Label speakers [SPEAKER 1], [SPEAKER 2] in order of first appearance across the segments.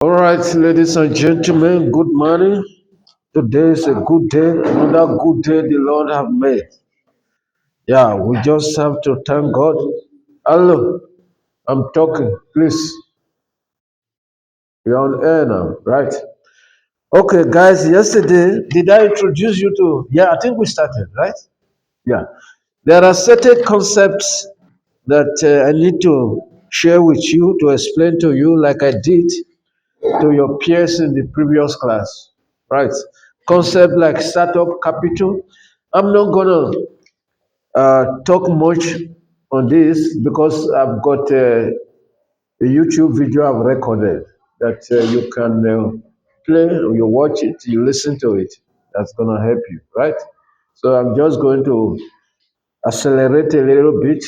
[SPEAKER 1] All right, ladies and gentlemen, good morning. Today is a good day, another good day the Lord have made. Yeah, we just have to thank God. Hello, I'm talking. Please, we're on air now, right? Okay, guys, yesterday, did I introduce you to? Yeah, I think we started, right? Yeah. There are certain concepts that I need to share with you to explain to you, like I did to your peers in the previous class, right? Concept like startup capital. I'm not gonna talk much on this because I've got a YouTube video I've recorded that you can play, you watch it, you listen to it. That's gonna help you, right? So I'm just going to accelerate a little bit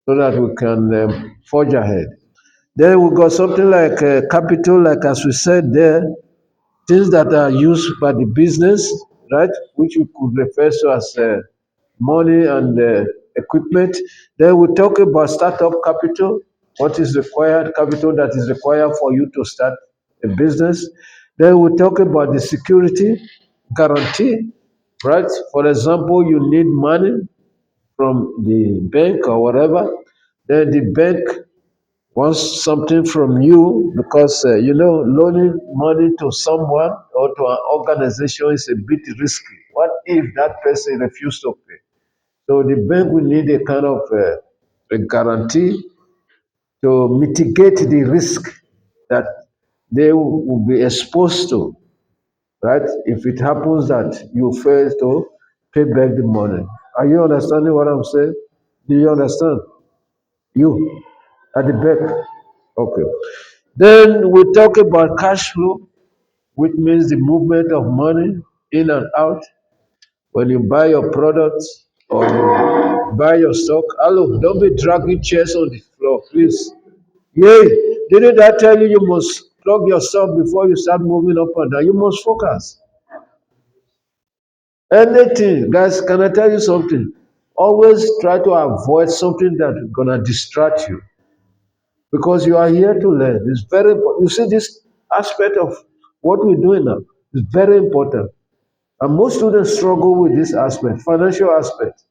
[SPEAKER 1] so that we can forge ahead. Then we got something like capital, like as we said there, things that are used by the business, right, which we could refer to as money and equipment. Then we talk about startup capital, what is required, capital that is required for you to start a business. Then we talk about the security guarantee, right? For example, you need money from the bank or whatever. Then the bank wants something from you because loaning money to someone or to an organization is a bit risky. What if that person refuses to pay? So the bank will need a kind of a guarantee to mitigate the risk that they will be exposed to, right? If it happens that you fail to pay back the money. Are you understanding what I'm saying? Do you understand? You at the back. Okay. Then we talk about cash flow, which means the movement of money in and out when you buy your products or you buy your stock. Hello, don't be dragging chairs on the floor, please. Yay! Didn't I tell you you must plug yourself before you start moving up and down? You must focus. Anything, guys, can I tell you something? Always try to avoid something that's gonna distract you because you are here to learn. It's very important. You see, this aspect of what we're doing now is very important. And most students struggle with this aspect, financial aspect.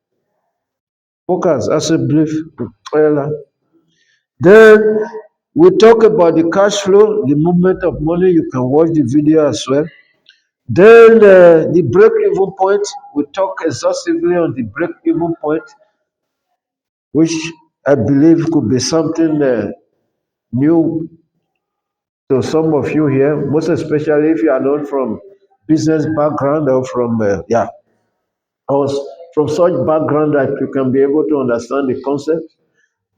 [SPEAKER 1] Focus as a brief. Then we talk about the cash flow, the movement of money. You can watch the video as well. Then the break-even point. We talk exhaustively on the break-even point, which I believe could be something new to some of you here, most especially if you are not from business background or from or from such background that you can be able to understand the concept.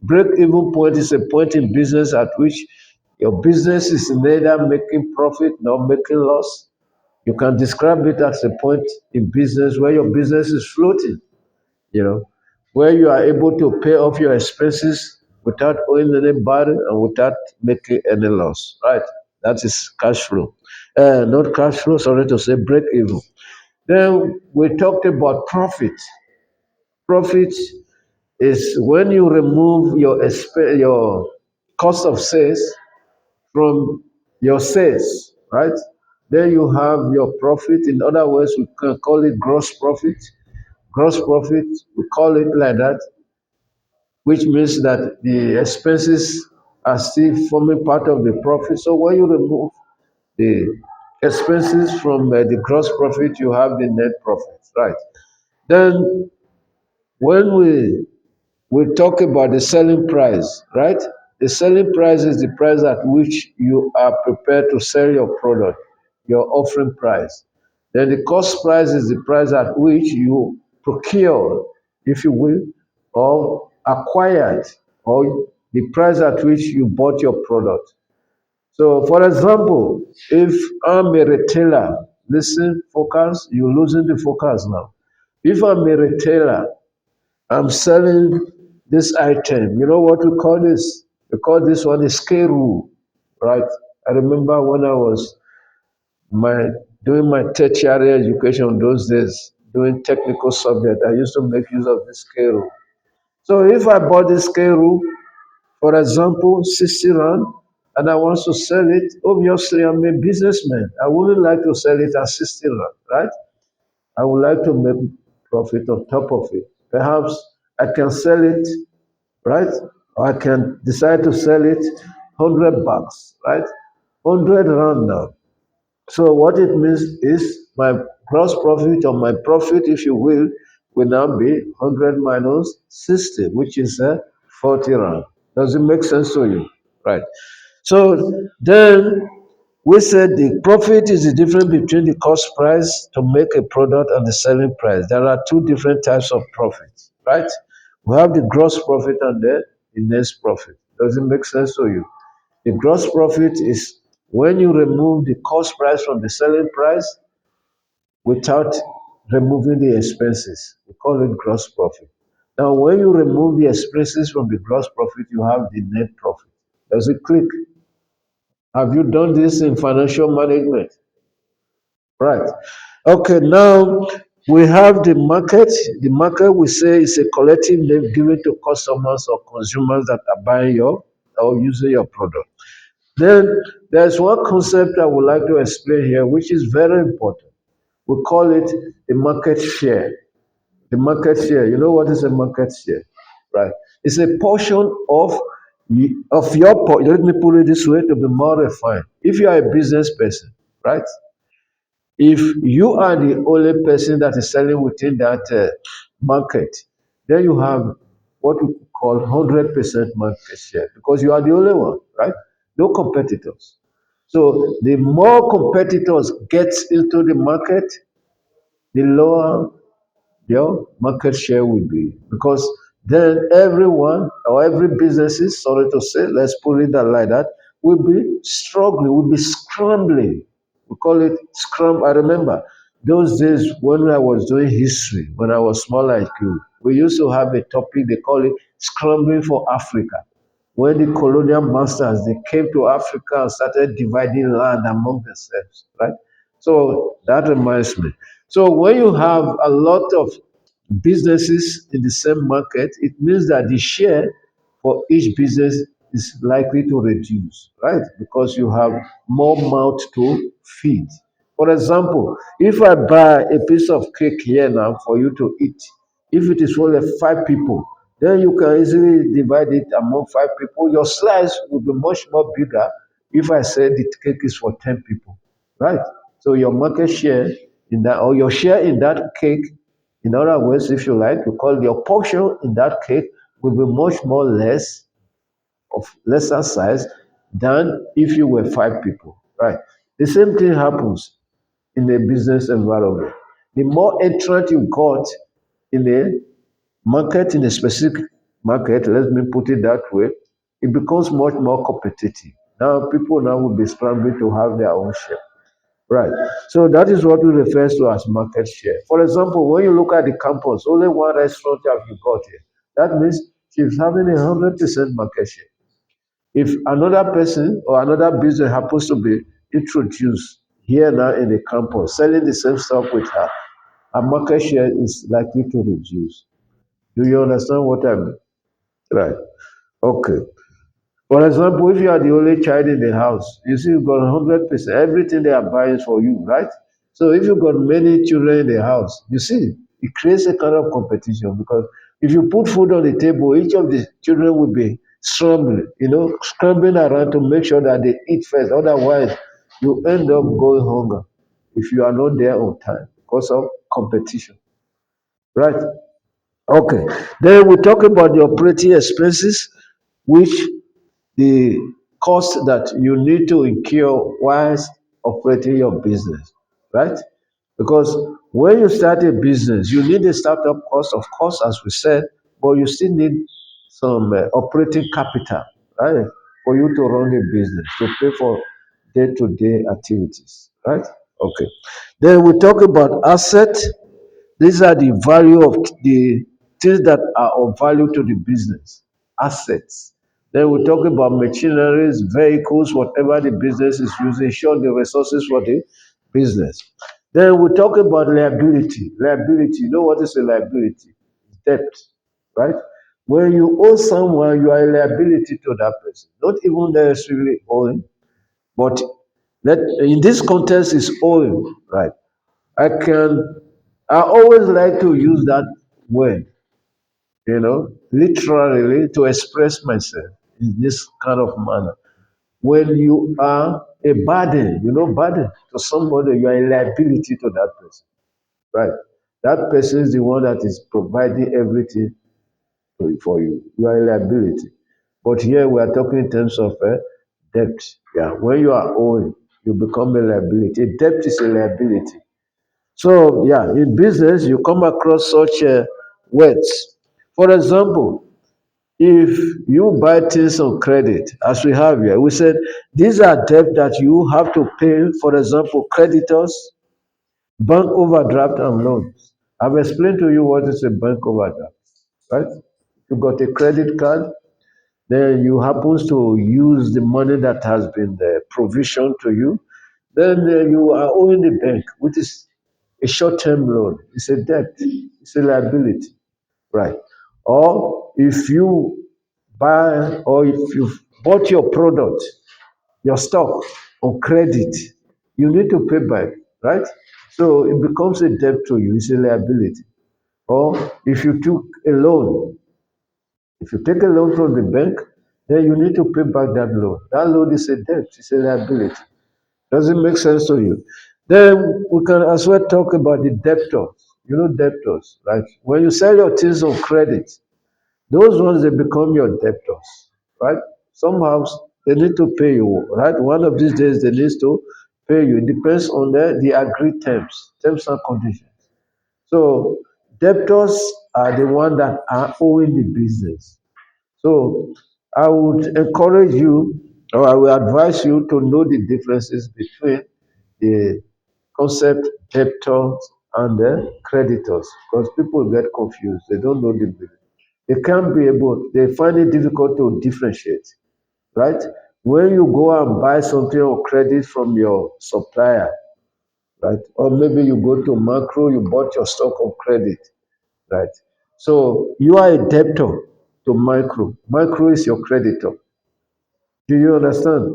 [SPEAKER 1] Break-even point is a point in business at which your business is neither making profit nor making loss. You can describe it as a point in business where your business is floating, you know, where you are able to pay off your expenses without owing anybody and without making any loss, right? That is cash flow. Not cash flow, sorry to say, break even. Then we talked about profit. Profit is when you remove your cost of sales from your sales, right? Then you have your profit. In other words, we can call it gross profit. Gross profit, we call it like that, which means that the expenses are still forming part of the profit. So when you remove the expenses from the gross profit, you have the net profit, right? Then when we talk about the selling price, right? The selling price is the price at which you are prepared to sell your product, your offering price. Then the cost price is the price at which you procure, if you will, or acquired, or the price at which you bought your product. So, for example, if I'm a retailer, listen, focus, you're losing the focus now. If I'm a retailer, I'm selling this item. You know what we call this? We call this one a scale rule, right? I remember when I was my doing my tertiary education those days, doing technical subject, I used to make use of this scale rule. So if I bought this scale rule, for example, 60 rand, and I want to sell it, obviously I'm a businessman. I wouldn't like to sell it at 60 rand, right? I would like to make profit on top of it. Perhaps I can sell it, right? Or I can decide to sell it 100 bucks, right? 100 rand now. So what it means is my gross profit or my profit, if you will now be 100 minus 60, which is 40 rand. Does it make sense to you? Right. So then we said the profit is the difference between the cost price to make a product and the selling price. There are two different types of profits, right? We have the gross profit and the net profit. Does it make sense to you? The gross profit is when you remove the cost price from the selling price without removing the expenses. We call it gross profit. Now, when you remove the expenses from the gross profit, you have the net profit. Does it click? Have you done this in financial management? Right. Okay, now we have the market. The market we say is a collective name given to customers or consumers that are buying your or using your product. Then there's one concept I would like to explain here, which is very important. We call it the market share. The market share. You know what is a market share, right? It's a portion of your. Let me put it this way to be more refined. If you are a business person, right? If you are the only person that is selling within that market, then you have what we call 100% market share because you are the only one, right? No competitors. So the more competitors get into the market, the lower your market share will be because then everyone or every businesses, sorry to say, let's put it like that, will be struggling, will be scrambling. We call it scrum. I remember those days when I was doing history, when I was small like you, we used to have a topic, they call it scrambling for Africa. When the colonial masters they came to Africa and started dividing land among themselves, right? So that reminds me. So when you have a lot of businesses in the same market, it means that the share for each business is likely to reduce, right? Because you have more mouth to feed. For example, if I buy a piece of cake here now for you to eat, if it is only 5 people, then you can easily divide it among 5 people. Your slice will be much more bigger if I say the cake is for 10 people, right? So your market share in that, or your share in that cake, in other words, if you like, we call your portion in that cake will be much more less of lesser size than if you were 5 people, right? The same thing happens in a business environment. The more entrant you got in a market, in a specific market, let me put it that way, it becomes much more competitive. Now people now will be scrambling to have their own share. Right. So that is what we refer to as market share. For example, when you look at the campus, only one restaurant have you got here. That means she's having 100% market share. If another person or another business happens to be introduced here now in the campus, selling the same stuff with her, her market share is likely to reduce. Do you understand what I mean? Right. Okay. For example, if you are the only child in the house, you see you've got 100%, everything they are buying is for you, right? So if you've got many children in the house, you see, it creates a kind of competition because if you put food on the table, each of the children will be scrambling around to make sure that they eat first. Otherwise, you end up going hunger if you are not there on time because of competition, right? Okay. Then we talk about the operating expenses, which the cost that you need to incur whilst operating your business, right? Because when you start a business, you need a startup cost, of course, as we said, but you still need some operating capital, right, for you to run a business, to pay for day-to-day activities, right? Okay. Then we talk about asset. These are the value of the things that are of value to the business, assets. Then we talk about machineries, vehicles, whatever the business is using, show the resources for the business. Then we talk about liability. Liability, you know what is a liability? Debt, right? When you owe someone, you are a liability to that person. Not even necessarily owing, but that in this context is owing, right? I can I always like to use that word, literally to express myself in this kind of manner. When you are a burden, burden to somebody, you are a liability to that person, right? That person is the one that is providing everything for you. You are a liability. But here we are talking in terms of debt. Yeah, when you are owing, you become a liability. A debt is a liability. So, yeah, in business, you come across such words. For example, if you buy things on credit, as we have here, we said these are debt that you have to pay, for example, creditors, bank overdraft, and loans. I've explained to you what is a bank overdraft, right? You got a credit card, then you happen to use the money that has been provisioned to you, then you are owing the bank, which is a short-term loan. It's a debt. It's a liability, right? Or if you buy or if you bought your product, your stock on credit, you need to pay back, right? So it becomes a debt to you. It's a liability. Or if you took a loan, if you take a loan from the bank, then you need to pay back that loan. That loan is a debt. It's a liability. Does it make sense to you? Then we can as well talk about the debtors. Debtors, right? When you sell your things on credit, those ones they become your debtors, right? Somehow they need to pay you, right? One of these days they need to pay you. It depends on the agreed terms and conditions. So debtors are the one that are owing the business. So I would encourage you, or I will advise you to know the differences between the concept debtors and the creditors, because people get confused. They don't know the difference. They can't be able, they find it difficult to differentiate, right? When you go and buy something on credit from your supplier, right? Or maybe you go to macro, you bought your stock on credit, right? So you are a debtor to micro. Micro is your creditor. Do you understand?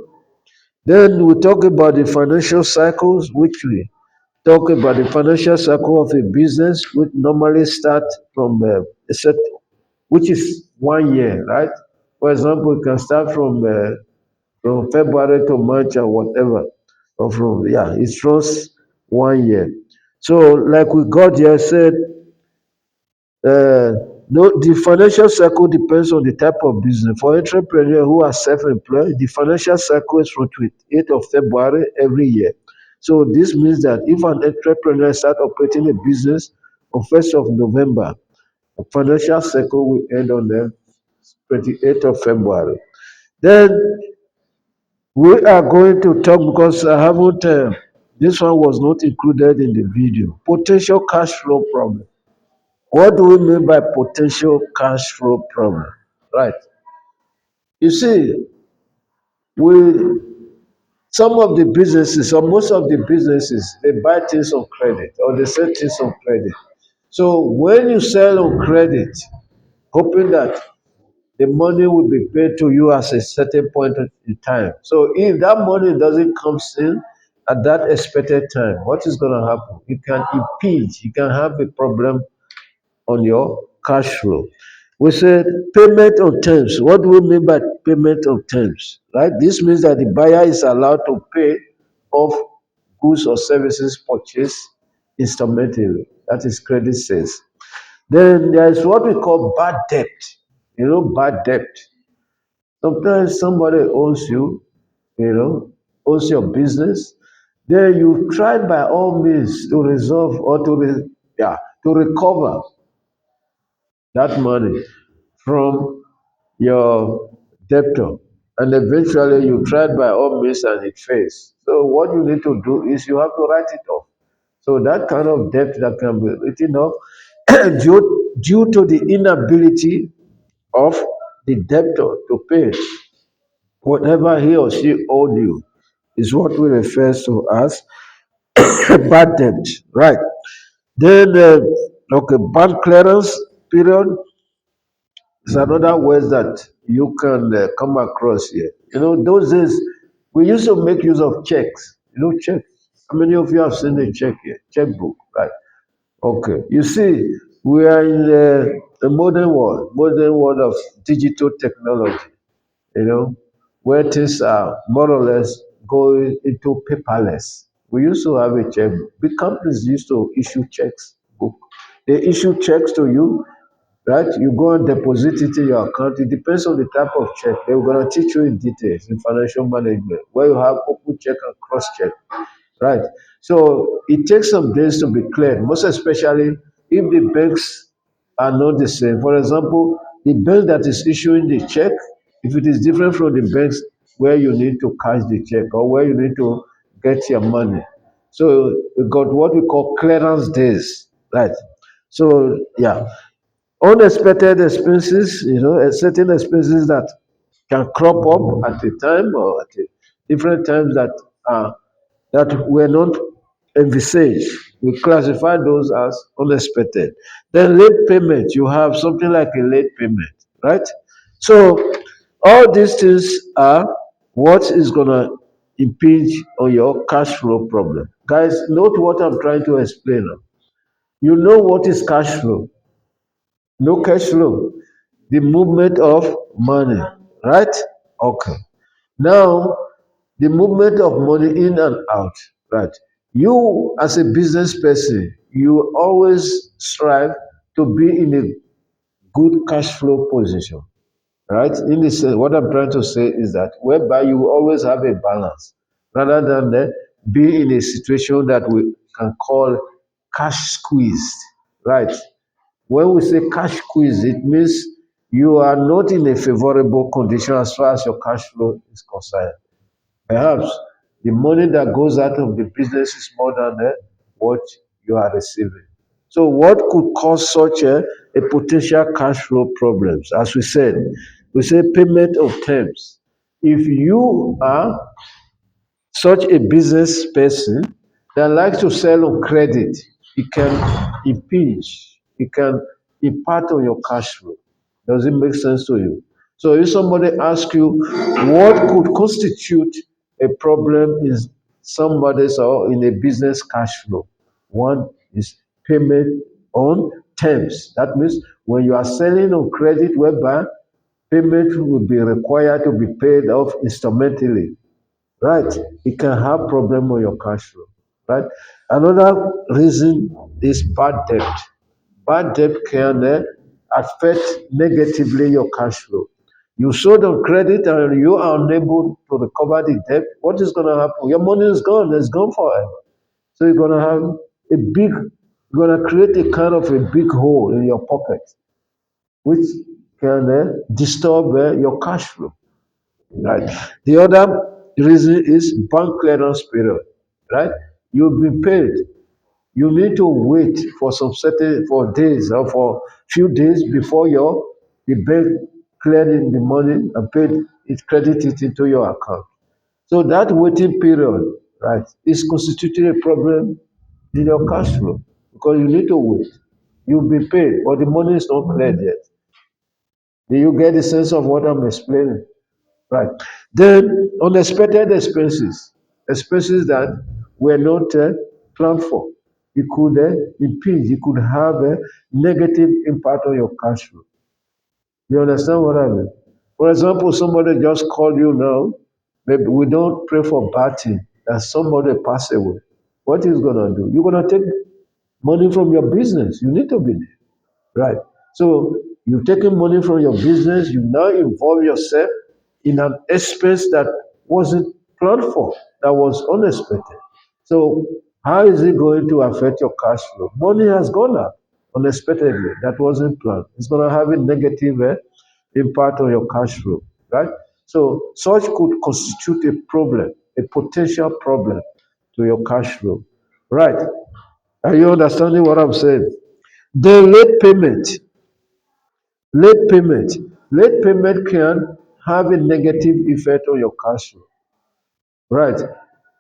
[SPEAKER 1] Then we talk about the financial cycles, which we talk about the financial cycle of a business, which normally start from a set, which is 1 year, right? For example, it can start from February to March or whatever, or from it runs 1 year. So, like we got here said, uh, no, the financial cycle depends on the type of business. For entrepreneurs who are self-employed, the financial cycle is from 28th of February every year. So this means that if an entrepreneur start operating a business on 1st of November, the financial cycle will end on the 28th of February. Then we are going to talk because I haven't, this one was not included in the video. Potential cash flow problem. What do we mean by potential cash flow problem? Right. You see, we some of the businesses or most of the businesses they buy things on credit or they sell things on credit. So when you sell on credit, hoping that the money will be paid to you at a certain point in time. So if that money doesn't come in at that expected time, what is going to happen? You can impede, you can have a problem on your cash flow. We said payment on terms. What do we mean by payment on terms? Right? This means that the buyer is allowed to pay off goods or services purchased instrumentally. That is credit sales. Then there is what we call bad debt. Bad debt. Sometimes somebody owes your business. Then you try by all means to resolve or to recover that money from your debtor. And eventually you tried by all means and it fails. So what you need to do is you have to write it off. So that kind of debt that can be written off due to the inability of the debtor to pay whatever he or she owed you is what we refer to as bad debt, right? Then, okay, bank clearance period. It's another word that you can come across here. Those days we used to make use of checks. Check. How many of you have seen a check here? Checkbook, right? Okay. You see, we are in the modern world of digital technology, you know, where things are more or less going into paperless. We used to have a checkbook. Big companies used to issue checks book. They issue checks to you, right? You go and deposit it in your account. It depends on the type of check. They're going to teach you in details in financial management, where you have open check and cross check, right? So it takes some days to be cleared, most especially if the banks are not the same. For example, the bank that is issuing the check, if it is different from the banks where you need to cash the check or where you need to get your money. So we got what we call clearance days, right? So yeah, unexpected expenses, certain expenses that can crop up at a time or at a different times that were not envisaged. We classify those as unexpected. Then late payment, you have something like a late payment, right? So all these things are what is gonna impinge on your cash flow problem. Guys, note what I'm trying to explain now. You know what is cash flow? No cash flow, the movement of money, right? Okay. Now, the movement of money in and out, right? You, as a business person, you always strive to be in a good cash flow position, right? In this sense, what I'm trying to say is that whereby you will always have a balance rather than be in a situation that we can call cash squeezed, right? When we say cash squeeze, it means you are not in a favorable condition as far as your cash flow is concerned. Perhaps the money that goes out of the business is more than what you are receiving. So, what could cause such a potential cash flow problems? As we say payment of terms. If you are such a business person that likes to sell on credit, it can impinge, it can impact on your cash flow. Does it make sense to you? So if somebody asks you what could constitute a problem in somebody's or in a business cash flow, one is payment on terms. That means when you are selling on credit, whereby payment will be required to be paid off instrumentally, right? It can have problem on your cash flow, right? Another reason is bad debt. Bad debt can affect negatively your cash flow. You sold on credit and you are unable to recover the debt. What is going to happen? Your money is gone. It's gone forever. So you're going to have you're going to create a kind of a big hole in your pocket, which can disturb your cash flow. Right. The other reason is bank clearance period. Right. You've been paid. You need to wait for some certain for days or for few days before the bank cleared in the money and paid it credit it into your account. So that waiting period, right, is constituting a problem in your cash flow because you need to wait. You've been paid, but the money is not cleared yet. Do you get the sense of what I'm explaining? Right. Then unexpected expenses, expenses that were not planned for. It could impede, it could have a negative impact on your cash flow. You understand what I mean? For example, somebody just called you now. Maybe we don't pray for bad thing that somebody pass away. What is gonna do? You're gonna take money from your business. You need to be there. Right. So you've taken money from your business, you now involve yourself in an expense that wasn't planned for, that was unexpected. So how is it going to affect your cash flow? Money has gone up unexpectedly. That wasn't planned. It's going to have a negative impact on your cash flow, right? So such could constitute a problem, a potential problem to your cash flow, right? Are you understanding what I'm saying? The late payment, late payment, late payment can have a negative effect on your cash flow, right?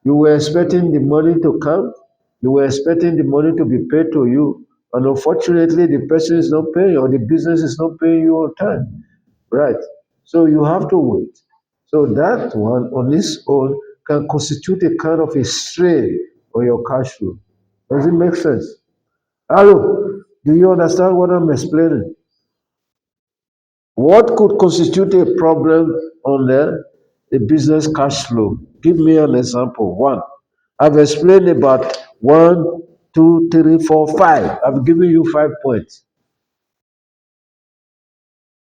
[SPEAKER 1] You were expecting the money to come, you were expecting the money to be paid to you, And unfortunately, the person is not paying or the business is not paying you on time. Right. So you have to wait. So that one on its own can constitute a kind of a strain on your cash flow. Does it make sense? Hello, do you understand what I'm explaining? What could constitute a problem on the business cash flow? Give me an example. One. I've explained about one, two, three, four, five. I've given you 5 points.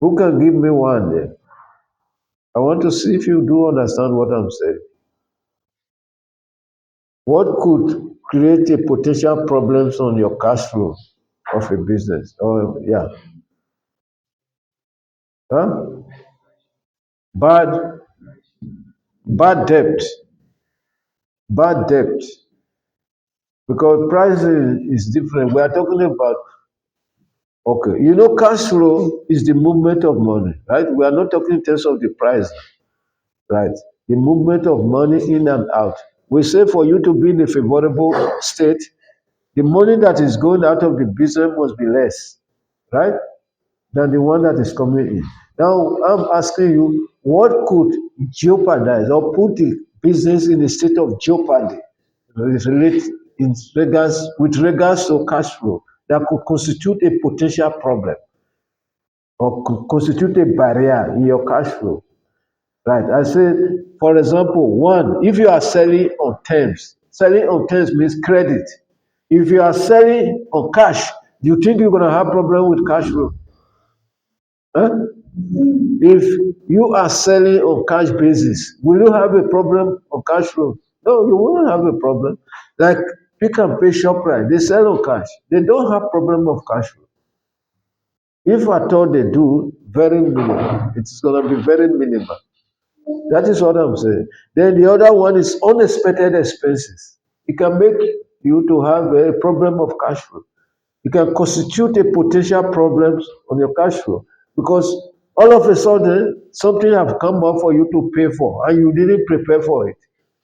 [SPEAKER 1] Who can give me one there? I want to see if you do understand what I'm saying. What could create a potential problems on your cash flow of a business? Oh, yeah. Huh? Bad, bad debt, bad debt. Because price is different. We are talking about, okay, cash flow is the movement of money, right? We are not talking in terms of the price, right? The movement of money in and out. We say for you to be in a favorable state, the money that is going out of the business must be less, right, than the one that is coming in. Now, I'm asking you, what could jeopardize or put the business in a state of jeopardy with regards to cash flow that could constitute a potential problem or could constitute a barrier in your cash flow? Right. I said, for example, one, if you are selling on terms means credit. If you are selling on cash, do you think you're going to have problem with cash flow? Huh? If you are selling on cash basis, will you have a problem on cash flow? No, you won't have a problem. Like Pick and Pay ShopRite, they sell on cash. They don't have problem of cash flow. If at all they do, very minimal. It's going to be very minimal. That is what I'm saying. Then the other one is unexpected expenses. It can make you to have a problem of cash flow. It can constitute a potential problems on your cash flow because all of a sudden something have come up for you to pay for and you didn't prepare for it.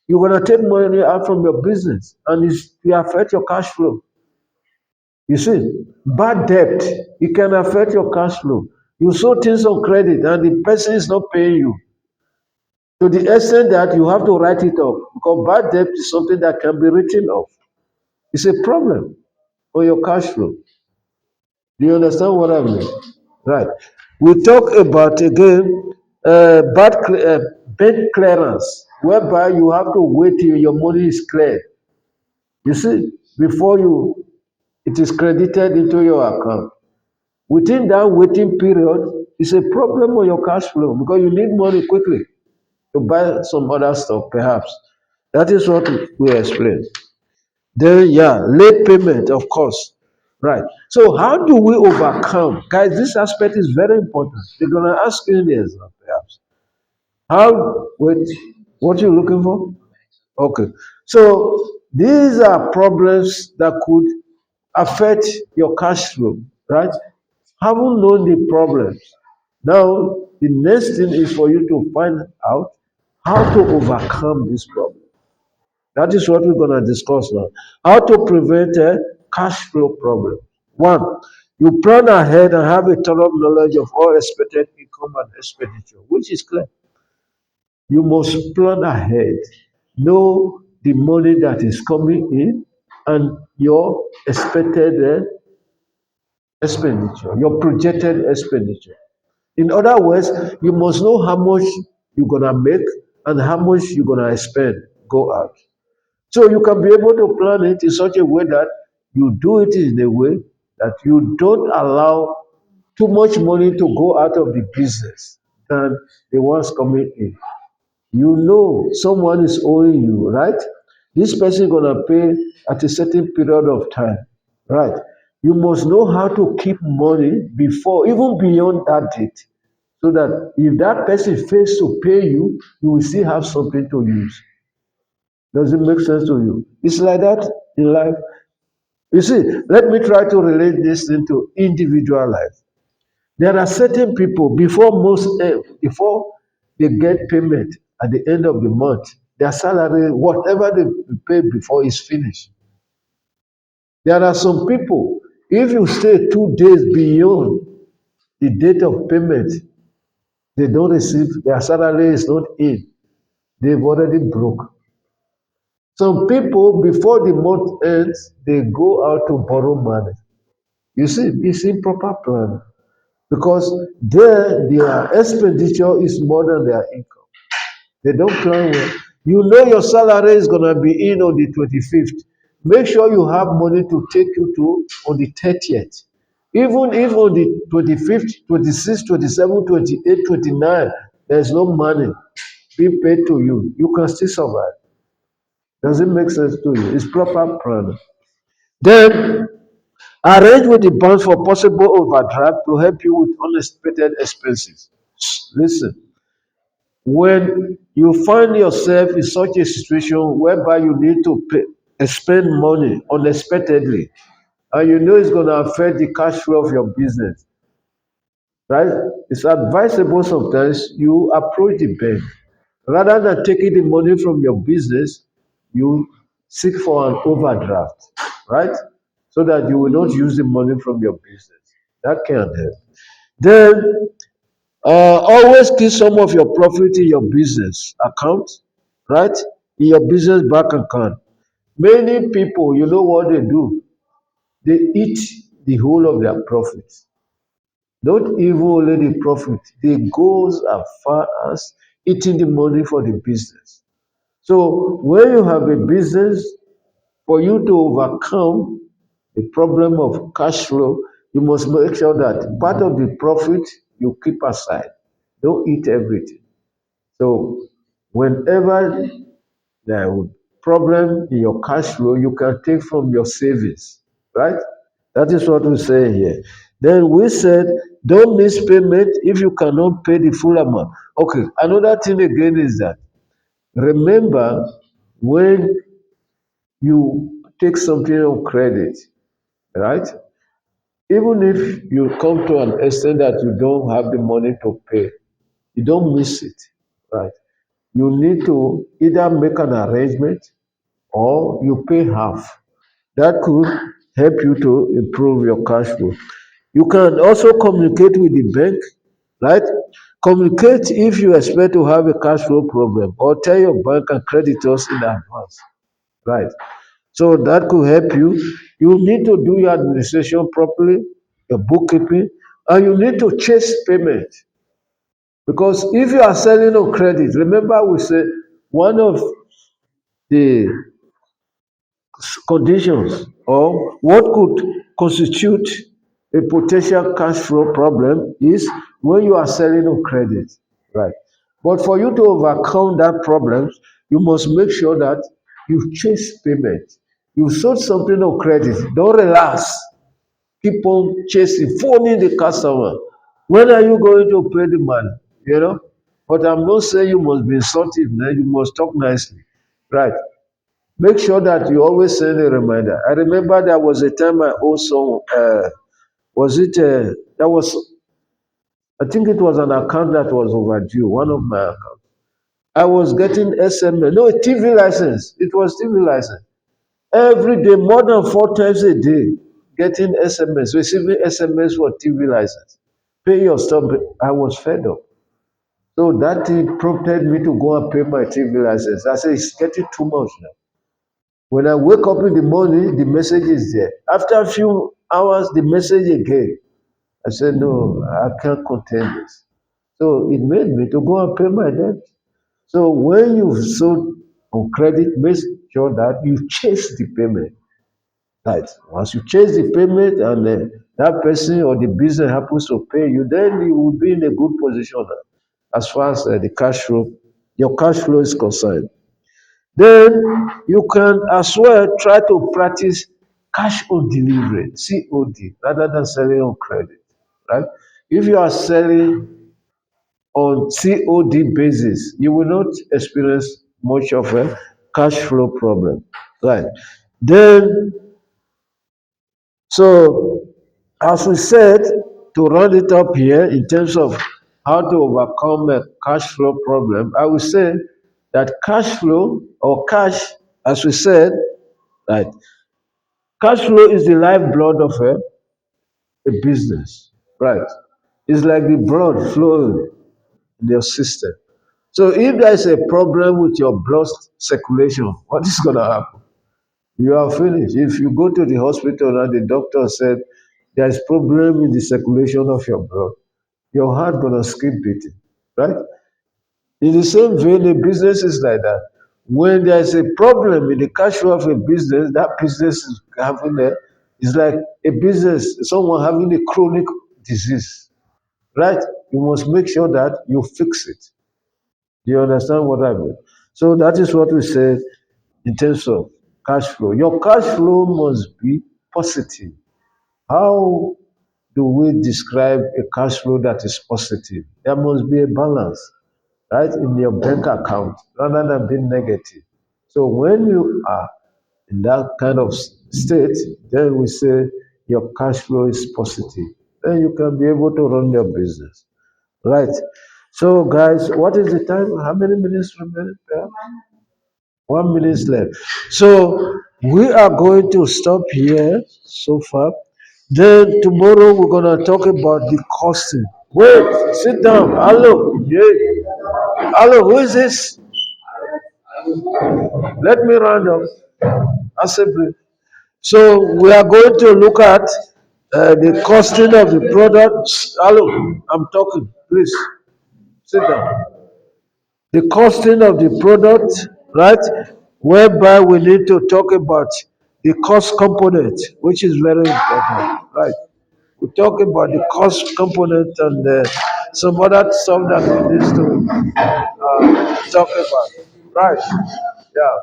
[SPEAKER 1] You're gonna take money out from your business and it will affect your cash flow. You see, bad debt, it can affect your cash flow. You sold things on credit and the person is not paying you to the extent that you have to write it off because bad debt is something that can be written off. It's a problem on your cash flow. Do you understand what I mean? Right. We talk about again bank clearance, whereby you have to wait till your money is cleared. You see, before it is credited into your account. Within that waiting period, it's a problem on your cash flow because you need money quickly to buy some other stuff, perhaps. That is what we explain. Then, yeah, late payment, of course. Right. So, how do we overcome? Guys, this aspect is very important. They're going to ask you in the exam, perhaps. Wait, what are you looking for? Okay. So, these are problems that could affect your cash flow, right? Haven't known the problems. Now, the next thing is for you to find out how to overcome this problem. That is what we're going to discuss now. How to prevent a cash flow problem. One, you plan ahead and have a thorough knowledge of all expected income and expenditure, which is clear. You must plan ahead, know the money that is coming in and your expected expenditure, your projected expenditure. In other words, you must know how much you're going to make and how much you're going to spend, go out. So you can be able to plan it in such a way that you do it in a way that you don't allow too much money to go out of the business than the ones coming in. You know someone is owing you, right? This person gonna pay at a certain period of time, right? You must know how to keep money before, even beyond that date, so that if that person fails to pay you, you will still have something to use. Does it make sense to you? It's like that in life. You see, let me try to relate this into individual life. There are certain people before they get payment at the end of the month, their salary, whatever they paid before, is finished. There are some people If you stay 2 days beyond the date of payment, they don't receive, their salary is not in. They've already broke. Some people, before the month ends, they go out to borrow money. You see, it's improper plan because their expenditure is more than their income. They don't plan well. You know your salary is gonna be in on the 25th. Make sure you have money to take you to on the 30th. Even if on the 25th, 26th, 27th, 28th, 29th, there's no money being paid to you, you can still survive. Does it make sense to you? It's proper planning. Then arrange with the bank for possible overdraft to help you with unexpected expenses. Listen, when you find yourself in such a situation whereby you need to spend money unexpectedly, and you know it's going to affect the cash flow of your business, right? It's advisable sometimes you approach the bank. Rather than taking the money from your business, you seek for an overdraft, right? So that you will not use the money from your business. That can help. Then always keep some of your profit in your business account, right? In your business bank account. Many people, you know what they do? They eat the whole of their profits. Not even only the profit, they go as far as eating the money for the business. So when you have a business, for you to overcome the problem of cash flow, you must make sure that part of the profit you keep aside. Don't eat everything. So whenever there will problem in your cash flow, you can take from your savings, right? That is what we say here. Then we said, don't miss payment if you cannot pay the full amount. Okay, another thing again is that remember when you take something on credit, right? Even if you come to an extent that you don't have the money to pay, you don't miss it, right? You need to either make an arrangement or you pay half. That could help you to improve your cash flow. You can also communicate with the bank, right? Communicate if you expect to have a cash flow problem or tell your bank and creditors in advance, right? So that could help you. You need to do your administration properly, your bookkeeping, and you need to chase payment. Because if you are selling on credit, remember we said one of the conditions or what could constitute a potential cash flow problem is when you are selling on credit, right? But for you to overcome that problem, you must make sure that you chase payment. You sold something on credit, don't relax. Keep on chasing, phoning the customer. When are you going to pay the money? You know? But I'm not saying you must be insultive, man. You must talk nicely. Right. Make sure that you always send a reminder. I remember there was a time I also was it that was I think it was an account that was overdue, one of my accounts. I was getting SMS, no TV license. It was TV license. Every day, more than 4 times a day, getting SMS, receiving SMS for TV license. Pay your stuff. I was fed up. So that thing prompted me to go and pay my TV license. I said, it's getting too much now. When I wake up in the morning, the message is there. After a few hours, the message again. I said, no, I can't contain this. So it made me to go and pay my debt. So when you've sold on credit, make sure that you chase the payment. Right. Once you chase the payment and that person or the business happens to pay you, then you will be in a good position as far as the cash flow, your cash flow is concerned. Then you can as well try to practice cash on delivery, COD, rather than selling on credit, right? If you are selling on COD basis, you will not experience much of a cash flow problem, right? Then, so as we said, to round it up here in terms of how to overcome a cash flow problem, I would say that cash flow or cash, as we said, right, cash flow is the lifeblood of it. a business, right? It's like the blood flowing in your system. So if there is a problem with your blood circulation, what is going to happen? You are finished. If you go to the hospital and the doctor said there is problem in the circulation of your blood, your heart gonna skip beating, right? In the same vein, a business is like that. When there is a problem in the cash flow of a business, that business is having a, it's like a business, someone having a chronic disease, right? You must make sure that you fix it. Do you understand what I mean? So that is what we say in terms of cash flow. Your cash flow must be positive. How do we describe a cash flow that is positive? There must be a balance, right, in your bank account rather than being negative. So when you are in that kind of state, then we say your cash flow is positive. Then you can be able to run your business, right? So, guys, what is the time? How many minutes remaining? 1 minute left. So we are going to stop here so far. Then tomorrow we're gonna talk about the costing. Wait, sit down. Hello, yeah. Hello, who is this? Let me round up. Assembly. So we are going to look at the costing of the products. Hello, I'm talking. Please sit down. The costing of the product, right? Whereby we need to talk about the cost component, which is very important, right? We talk about the cost component and some other stuff that we need to talk about, right? Yeah.